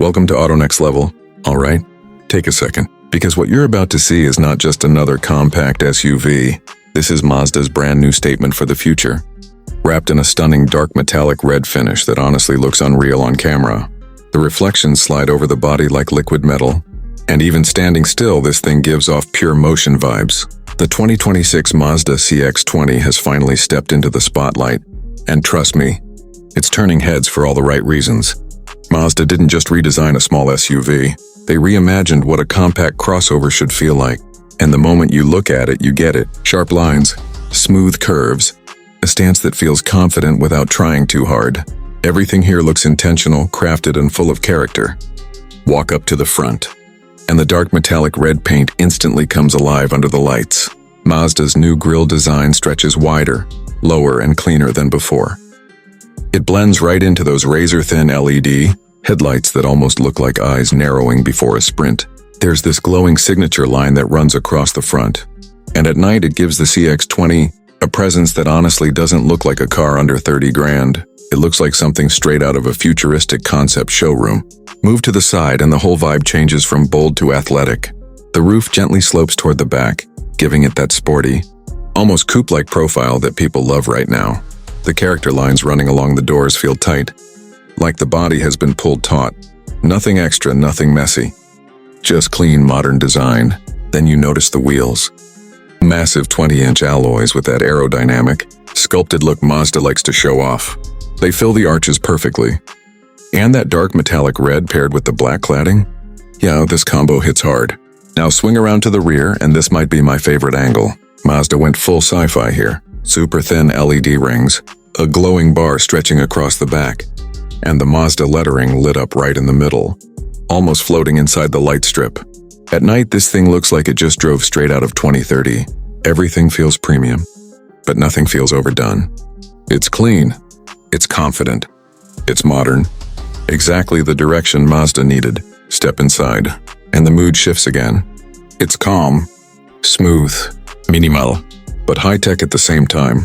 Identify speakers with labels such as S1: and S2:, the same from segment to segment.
S1: Welcome to Auto Next Level. Alright, take a second, because what you're about to see is not just another compact SUV. This is Mazda's brand new statement for the future. Wrapped in a stunning dark metallic red finish that honestly looks unreal on camera. The reflections slide over the body like liquid metal, and even standing still, this thing gives off pure motion vibes. The 2026 Mazda CX-20 has finally stepped into the spotlight, and trust me, it's turning heads for all the right reasons. Mazda didn't just redesign a small SUV, they reimagined what a compact crossover should feel like. And the moment you look at it, you get it. Sharp lines, smooth curves, a stance that feels confident without trying too hard. Everything here looks intentional, crafted, and full of character. Walk up to the front, and the dark metallic red paint instantly comes alive under the lights. Mazda's new grille design stretches wider, lower, and cleaner than before. It blends right into those razor-thin LED headlights that almost look like eyes narrowing before a sprint. There's this glowing signature line that runs across the front, and at night it gives the CX-20 a presence that honestly doesn't look like a car under 30 grand. It looks like something straight out of a futuristic concept showroom. Move to the side and the whole vibe changes from bold to athletic. The roof gently slopes toward the back, giving it that sporty, almost coupe-like profile that people love right now. The character lines running along the doors feel tight, like the body has been pulled taut. Nothing extra, nothing messy. Just clean, modern design. Then you notice the wheels. Massive 20-inch alloys with that aerodynamic, sculpted look Mazda likes to show off. They fill the arches perfectly. And that dark metallic red paired with the black cladding? Yeah, this combo hits hard. Now swing around to the rear, and this might be my favorite angle. Mazda went full sci-fi here. Super thin LED rings, a glowing bar stretching across the back, and the Mazda lettering lit up right in the middle, almost floating inside the light strip. At night, this thing looks like it just drove straight out of 2030. Everything feels premium, but nothing feels overdone. It's clean, it's confident, it's modern. Exactly the direction Mazda needed. Step inside, and the mood shifts again. It's calm, smooth, minimal, but high-tech at the same time.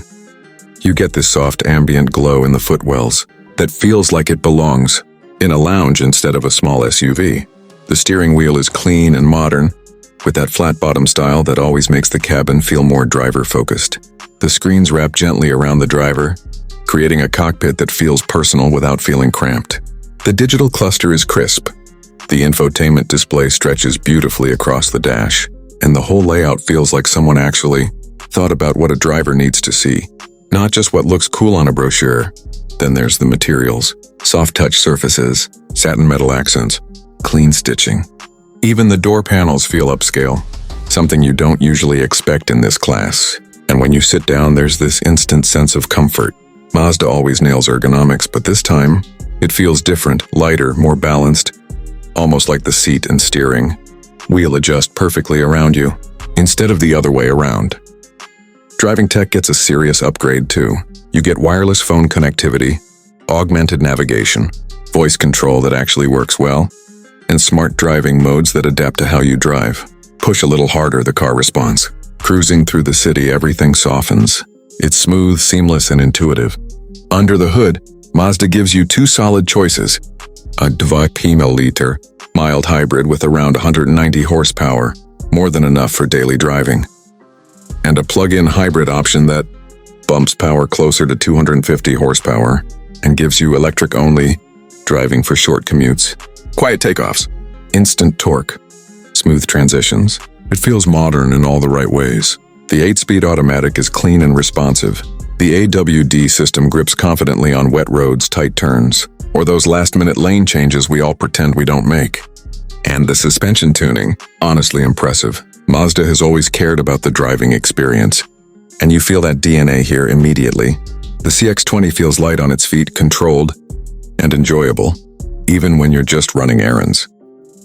S1: You get this soft ambient glow in the footwells that feels like it belongs in a lounge instead of a small SUV. The steering wheel is clean and modern, with that flat-bottom style that always makes the cabin feel more driver-focused. The screens wrap gently around the driver, creating a cockpit that feels personal without feeling cramped. The digital cluster is crisp. The infotainment display stretches beautifully across the dash, and the whole layout feels like someone actually thought about what a driver needs to see. Not just what looks cool on a brochure. Then there's the materials. Soft touch surfaces, satin metal accents, clean stitching. Even the door panels feel upscale, something you don't usually expect in this class. And when you sit down, there's this instant sense of comfort. Mazda always nails ergonomics, but this time, it feels different, lighter, more balanced, almost like the seat and steering wheel adjust perfectly around you, instead of the other way around. Driving tech gets a serious upgrade too. You get wireless phone connectivity, augmented navigation, voice control that actually works well, and smart driving modes that adapt to how you drive. Push a little harder, the car responds. Cruising through the city, everything softens. It's smooth, seamless, and intuitive. Under the hood, Mazda gives you two solid choices. A 2.0-liter mild hybrid with around 190 horsepower, more than enough for daily driving. And a plug-in hybrid option that bumps power closer to 250 horsepower and gives you electric-only driving for short commutes. Quiet takeoffs, instant torque, smooth transitions. It feels modern in all the right ways. The 8-speed automatic is clean and responsive. The AWD system grips confidently on wet roads, tight turns, or those last-minute lane changes we all pretend we don't make. And the suspension tuning, honestly impressive. Mazda has always cared about the driving experience, and you feel that DNA here immediately. The CX-20 feels light on its feet, controlled, and enjoyable, even when you're just running errands.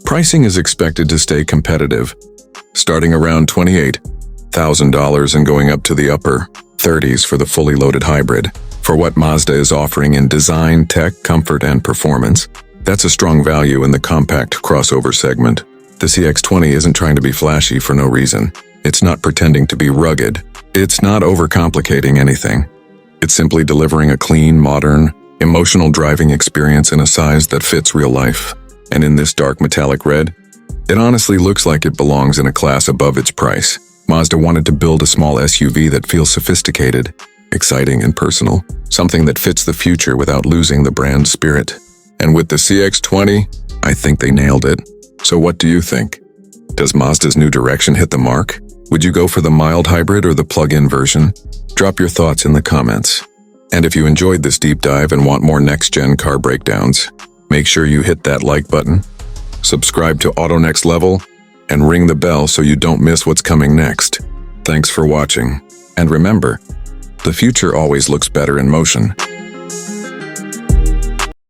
S1: Pricing is expected to stay competitive, starting around $28,000 and going up to the upper 30s for the fully loaded hybrid. For what Mazda is offering in design, tech, comfort, and performance, that's a strong value in the compact crossover segment. The CX-20 isn't trying to be flashy for no reason. It's not pretending to be rugged. It's not overcomplicating anything. It's simply delivering a clean, modern, emotional driving experience in a size that fits real life. And in this dark metallic red, it honestly looks like it belongs in a class above its price. Mazda wanted to build a small SUV that feels sophisticated, exciting, and personal, something that fits the future without losing the brand spirit. And with the CX-20, I think they nailed it. So what do you think? Does Mazda's new direction hit the mark? Would you go for the mild hybrid or the plug-in version? Drop your thoughts in the comments. And if you enjoyed this deep dive and want more next-gen car breakdowns, make sure you hit that like button, subscribe to Auto Next Level, and ring the bell so you don't miss what's coming next. Thanks for watching. And remember, the future always looks better in motion.